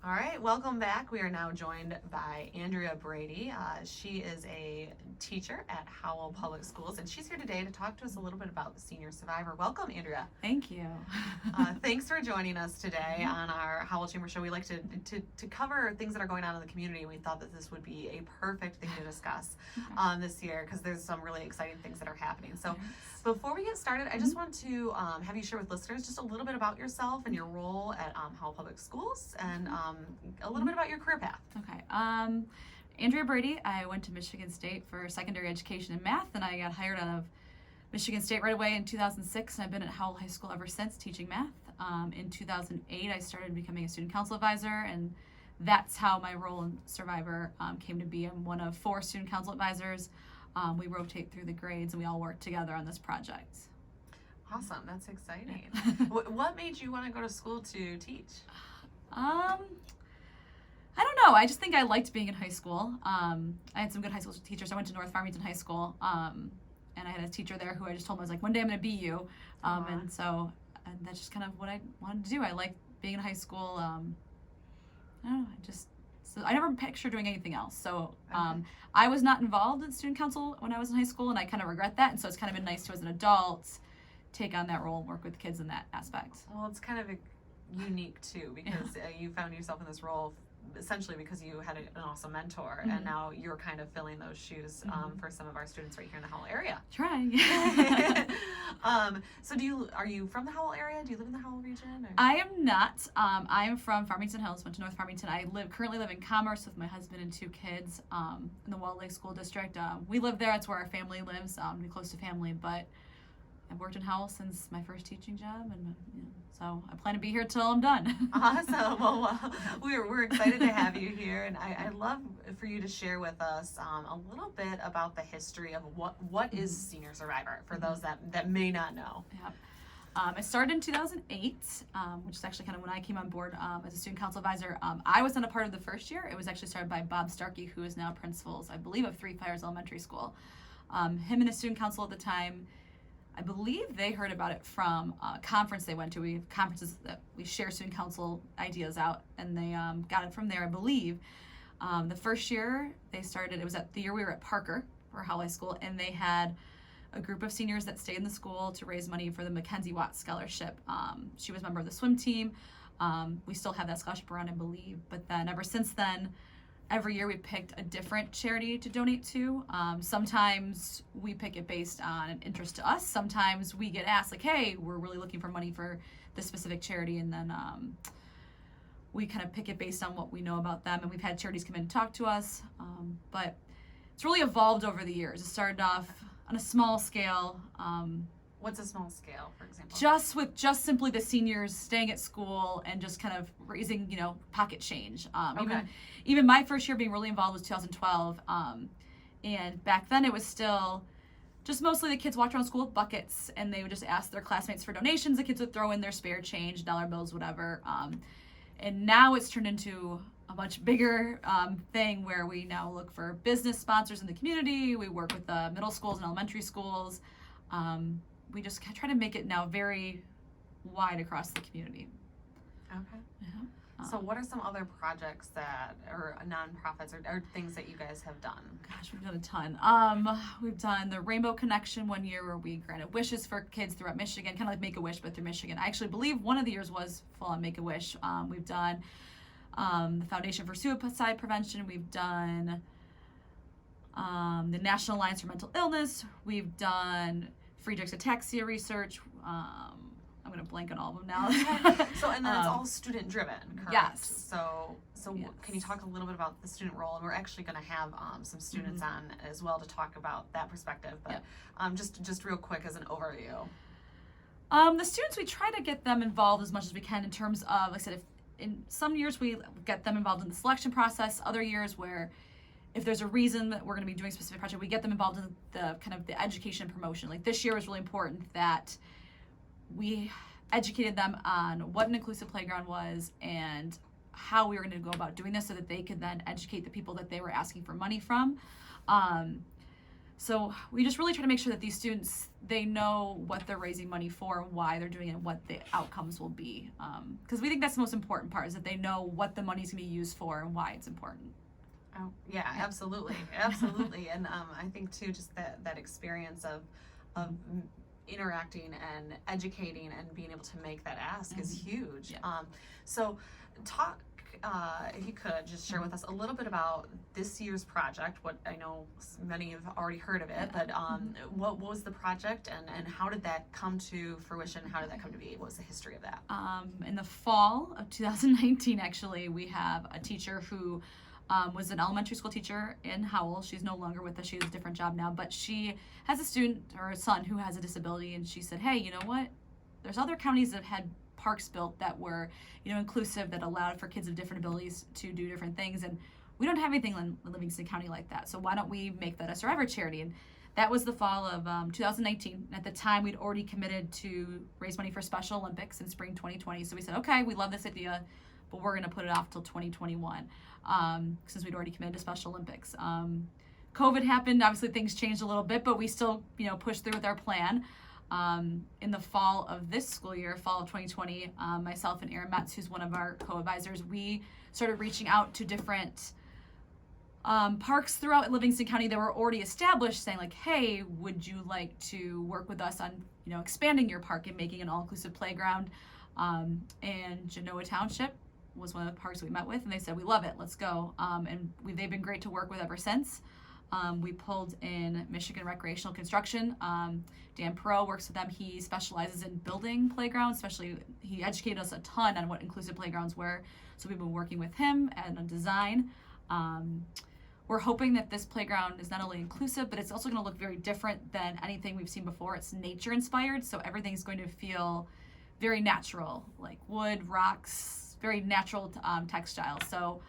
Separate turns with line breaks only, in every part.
All right, welcome back. We are now joined by Andrea Brady. She is a teacher at Howell Public Schools, and she's here today to talk to us a little bit about the Senior Survivor. Welcome, Andrea.
Thank you.
Thanks for joining us today on our Howell Chamber Show. We like to cover things that are going on in the community, and we thought that this would be a perfect thing to discuss this year because there's some really exciting things that are happening. So before we get started, I just want to have you share with listeners just a little bit about yourself and your role at Howell Public Schools and a little bit about your career path.
Okay. Andrea Brady. I went to Michigan State for secondary education and math, and I got hired out of Michigan State right away in 2006, and I've been at Howell High School ever since teaching math. In 2008, I started becoming a student council advisor, and that's how my role in Survivor came to be. I'm one of 4 student council advisors. We rotate through the grades, and we all work together on this project.
Awesome. That's exciting. What made you want to go to school to teach?
I don't know. I just think I liked being in high school. I had some good high school teachers. I went to North Farmington High School, and I had a teacher there who I just told him, I was like, one day I'm going to be you. And so that's just kind of what I wanted to do. I liked being in high school. I don't know. So I never pictured doing anything else. So I was not involved in student council when I was in high school, and I kind of regret that. And so it's kind of been nice to, as an adult, take on that role and work with kids in that aspect.
Well, it's kind of unique, too, because you found yourself in this role essentially because you had an awesome mentor, and now you're kind of filling those shoes for some of our students right here in the Howell area.
Trying.
So are you from the Howell area? Do you live in the Howell region? Or?
I am not. I am from Farmington Hills, went to North Farmington. I currently live in Commerce with my husband and 2 kids in the Wall Lake School District. We live there. That's where our family lives. We're close to family, but I've worked in Howell since my first teaching job, and so I plan to be here till I'm done.
Awesome. Well, we're excited to have you here, and I'd love for you to share with us a little bit about the history of what is Senior Survivor for those that may not know.
Yep. I started in 2008, which is actually kind of when I came on board as a student council advisor. I was not a part of the first year. It was actually started by Bob Starkey, who is now principals, I believe, of Three Fires Elementary School. Him and his student council at the time, I believe they heard about it from a conference they went to. We have conferences that we share student council ideas out, and they got it from there, I believe. The first year they started, it was the year we were at Parker for Howell High School, and they had a group of seniors that stayed in the school to raise money for the Mackenzie Watts Scholarship. She was a member of the swim team. We still have that scholarship around, I believe. But then ever since then, every year we picked a different charity to donate to. Sometimes we pick it based on an interest to us. Sometimes we get asked, like, hey, we're really looking for money for this specific charity. And then we kind of pick it based on what we know about them. And we've had charities come in and talk to us. But it's really evolved over the years. It started off on a small scale.
What's a small scale, for example?
Just simply the seniors staying at school and just kind of raising, pocket change. Even my first year being really involved was 2012. And back then it was still just mostly the kids walked around school with buckets, and they would just ask their classmates for donations. The kids would throw in their spare change, dollar bills, whatever. And now it's turned into a much bigger thing where we now look for business sponsors in the community. We work with the middle schools and elementary schools. We just try to make it now very wide across the community.
Okay. So what are some other projects or nonprofits or things that you guys have done?
Gosh, we've done a ton. We've done the Rainbow Connection one year where we granted wishes for kids throughout Michigan, kind of like Make-A-Wish, but through Michigan. I actually believe one of the years was full on Make-A-Wish. We've done the Foundation for Suicide Prevention. We've done the National Alliance for Mental Illness. We've done Friedreich's ataxia research. I'm going to blank on all of them now.
So, and then it's all student driven, correct?
Yes.
So yes. Can you talk a little bit about the student role? And we're actually going to have some students on as well to talk about that perspective. But just real quick as an overview.
The students, we try to get them involved as much as we can in terms of, like I said, if in some years we get them involved in the selection process. Other years where if there's a reason that we're going to be doing a specific project, we get them involved in the kind of the education and promotion. Like this year was really important that we educated them on what an inclusive playground was and how we were going to go about doing this so that they could then educate the people that they were asking for money from. So we just really try to make sure that these students, they know what they're raising money for, why they're doing it, and what the outcomes will be. Because we think that's the most important part, is that they know what the money's going to be used for and why it's important.
Oh, yeah, absolutely. Absolutely. And I think, too, just that experience of interacting and educating and being able to make that ask is huge.
Yeah.
So talk, if you could, just share with us a little bit about this year's project. What I know many have already heard of it, but what was the project, and how did that come to fruition? How did that come to be? What was the history of that?
In the fall of 2019, actually, we have a teacher who was an elementary school teacher in Howell. She's no longer with us. She has a different job now, but she has a student or a son who has a disability, and she said, hey, you know what? There's other counties that have had parks built that were, inclusive, that allowed for kids of different abilities to do different things, and we don't have anything in Livingston County like that, so why don't we make that a Survivor charity? And that was the fall of 2019. At the time, we'd already committed to raise money for Special Olympics in spring 2020, so we said, okay, we love this idea, but we're going to put it off till 2021, since we'd already committed to Special Olympics. COVID happened, obviously things changed a little bit, but we still, pushed through with our plan. In the fall of this school year, fall of 2020, myself and Erin Metz, who's one of our co-advisors, we started reaching out to different parks throughout Livingston County that were already established, saying like, hey, would you like to work with us on, expanding your park and making an all-inclusive playground? And Genoa Township was one of the parks we met with, and they said, we love it, let's go. And they've been great to work with ever since. We pulled in Michigan Recreational Construction. Dan Perot works with them. He specializes in building playgrounds, especially he educated us a ton on what inclusive playgrounds were. So we've been working with him and on design. We're hoping that this playground is not only inclusive, but it's also going to look very different than anything we've seen before. It's nature inspired, so everything's going to feel very natural, like wood, rocks, very natural textiles. So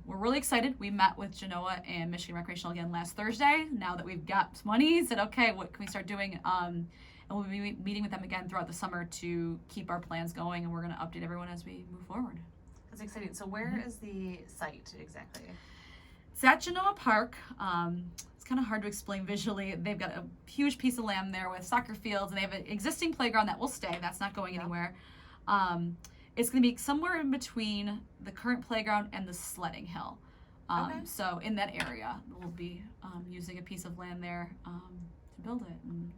we're really excited. We met with Genoa and Michigan Recreational again last Thursday. Now that we've got money, said, okay, what can we start doing? And we'll be meeting with them again throughout the summer to keep our plans going, and we're going to update everyone as we move forward.
That's exciting. So where is the site exactly?
It's at Genoa Park. It's kind of hard to explain visually. They've got a huge piece of land there with soccer fields, and they have an existing playground that will stay. That's not going anywhere. It's going to be somewhere in between the current playground and the sledding hill. So in that area, we'll be using a piece of land there to build it. And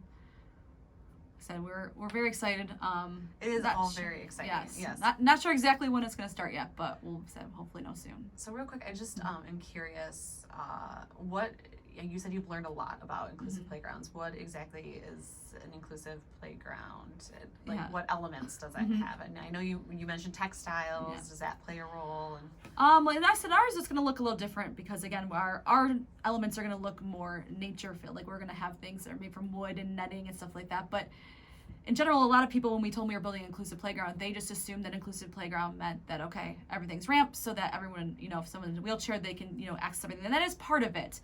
like I said, we're very excited.
It is all very exciting.
Yes. Not sure exactly when it's going to start yet, but we'll hopefully know soon.
So real quick, I just am curious, what you said you've learned a lot about inclusive playgrounds. What exactly is an inclusive playground? Like what elements does that have? And I know you mentioned textiles. Yeah. Does that play a role?
Like I said, ours is going to look a little different because again, our elements are going to look more nature filled. Like we're going to have things that are made from wood and netting and stuff like that. But in general, a lot of people, when we told them we were building an inclusive playground, they just assumed that inclusive playground meant that, okay, everything's ramped so that everyone, if someone's in a wheelchair, they can, access everything. And that is part of it.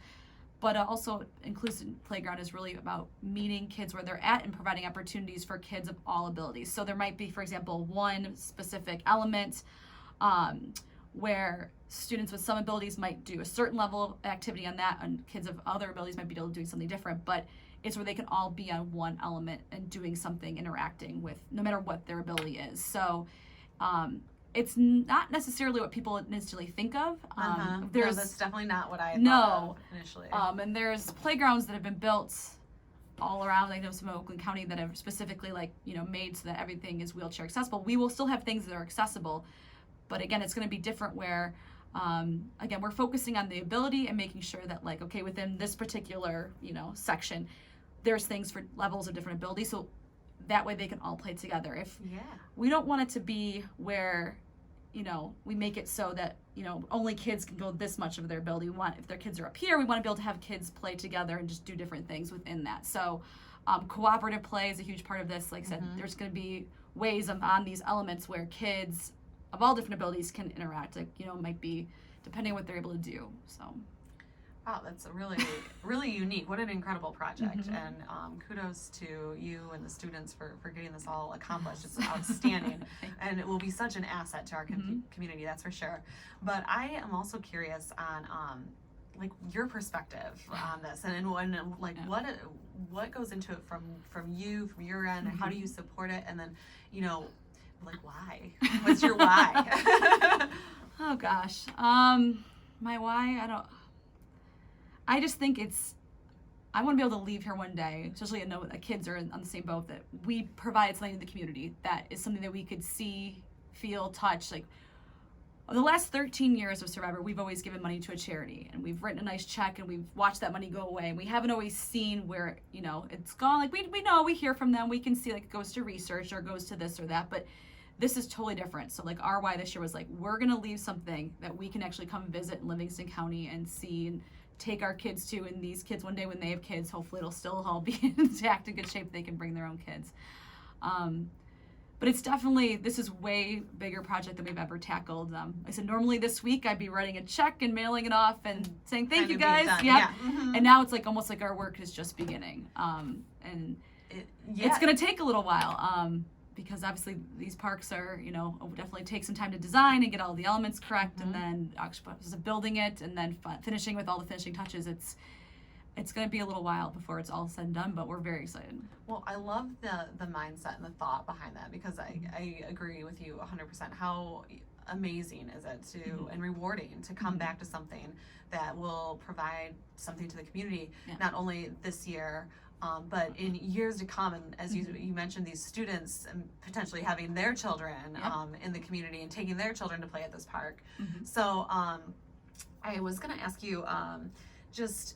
But also, inclusive playground is really about meeting kids where they're at and providing opportunities for kids of all abilities. So there might be, for example, one specific element where students with some abilities might do a certain level of activity on that, and kids of other abilities might be able to do something different. But it's where they can all be on one element and doing something, interacting with, no matter what their ability is. So it's not necessarily what people initially think of.
No, that's definitely not what I thought of initially.
And there's playgrounds that have been built all around, I know some in Oakland County that have specifically made so that everything is wheelchair accessible. We will still have things that are accessible, but again, it's going to be different where, again, we're focusing on the ability and making sure that within this particular, section, there's things for levels of different abilities. So that way they can all play together. We don't want it to be where, we make it so that, only kids can go this much of their ability. If their kids are up here, we want to be able to have kids play together and just do different things within that. So cooperative play is a huge part of this. Like I said, there's going to be ways on these elements where kids of all different abilities can interact. It might be depending on what they're able to do. So.
Wow, that's really, really unique. What an incredible project. And kudos to you and the students for getting this all accomplished. It's outstanding. And it will be such an asset to our community, that's for sure. But I am also curious on, like your perspective on this, and when like what goes into it from you, from your end, and how do you support it, and then like why? What's your why?
Oh gosh, my why, I just think I want to be able to leave here one day, especially I know that kids are on the same boat, that we provided something to the community that is something that we could see, feel, touch. Like the last 13 years of Survivor, we've always given money to a charity, and we've written a nice check, and we've watched that money go away. And we haven't always seen where it's gone. Like we know, we hear from them, we can see like it goes to research or goes to this or that, but this is totally different. So like our why this year was like, we're gonna leave something that we can actually come visit in Livingston County and see and take our kids to, and these kids one day when they have kids, hopefully it'll still all be intact and good shape, they can bring their own kids. But it's definitely, this is way bigger project than we've ever tackled. I said normally this week I'd be writing a check and mailing it off and saying thank you guys.
Yeah.
And now it's like almost like our work is just beginning. And it's going to take a little while. Because obviously these parks are, will definitely take some time to design and get all the elements correct, and then actually building it and then finishing with all the finishing touches. It's going to be a little while before it's all said and done, but we're very excited.
Well, I love the mindset and the thought behind that, because I agree with you 100%. How amazing is it to and rewarding to come back to something that will provide something to the community, not only this year, but in years to come. And as you mentioned, these students potentially having their children in the community and taking their children to play at this park. So I was going to ask you, just,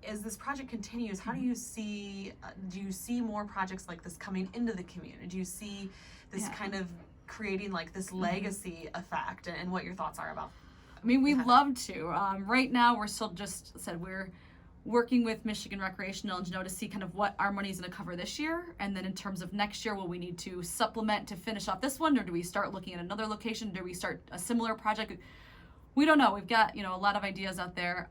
as this project continues, how do you see more projects like this coming into the community? Do you see this kind of creating like this legacy effect, and what your thoughts are about?
I mean, we'd love to. Right now, we're still we're working with Michigan Recreational and Janelle to see kind of what our money is going to cover this year, and then in terms of next year, will we need to supplement to finish off this one, or do we start looking at another location? Do we start a similar project? We don't know. We've got a lot of ideas out there,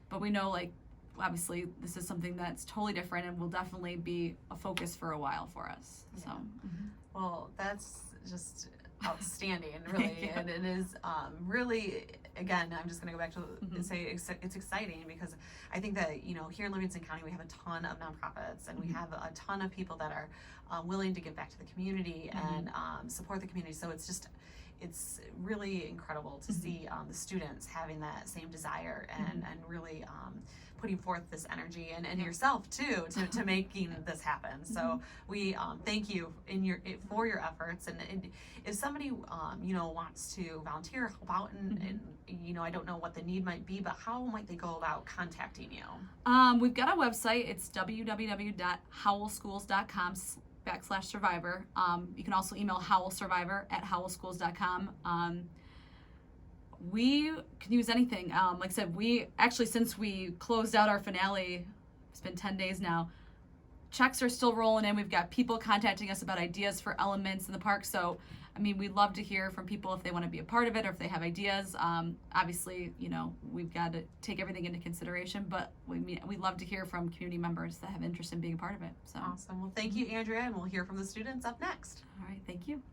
but we know like obviously this is something that's totally different and will definitely be a focus for a while for us. So,
well, that's just outstanding, really, and it is really. Again, I'm just going to go back to and say it's exciting, because I think that here in Livingston County we have a ton of nonprofits, and we have a ton of people that are willing to give back to the community and support the community. So it's really incredible to see the students having that same desire and really putting forth this energy and yourself too to making this happen. So we thank you for your efforts, and if somebody wants to volunteer, help out, and I don't know what the need might be, but how might they go about contacting you?
We've got a website. It's www.howellschools.com/survivor. You can also email howellsurvivor@howellschools.com. We can use anything. Like I said, we actually, since we closed out our finale, it's been 10 days now, checks are still rolling in. We've got people contacting us about ideas for elements in the park. So, I mean, we'd love to hear from people if they want to be a part of it or if they have ideas. Obviously, we've got to take everything into consideration, but we'd love to hear from community members that have interest in being a part of it. So
awesome. Well, thank you, Andrea, and we'll hear from the students up next.
All right, thank you.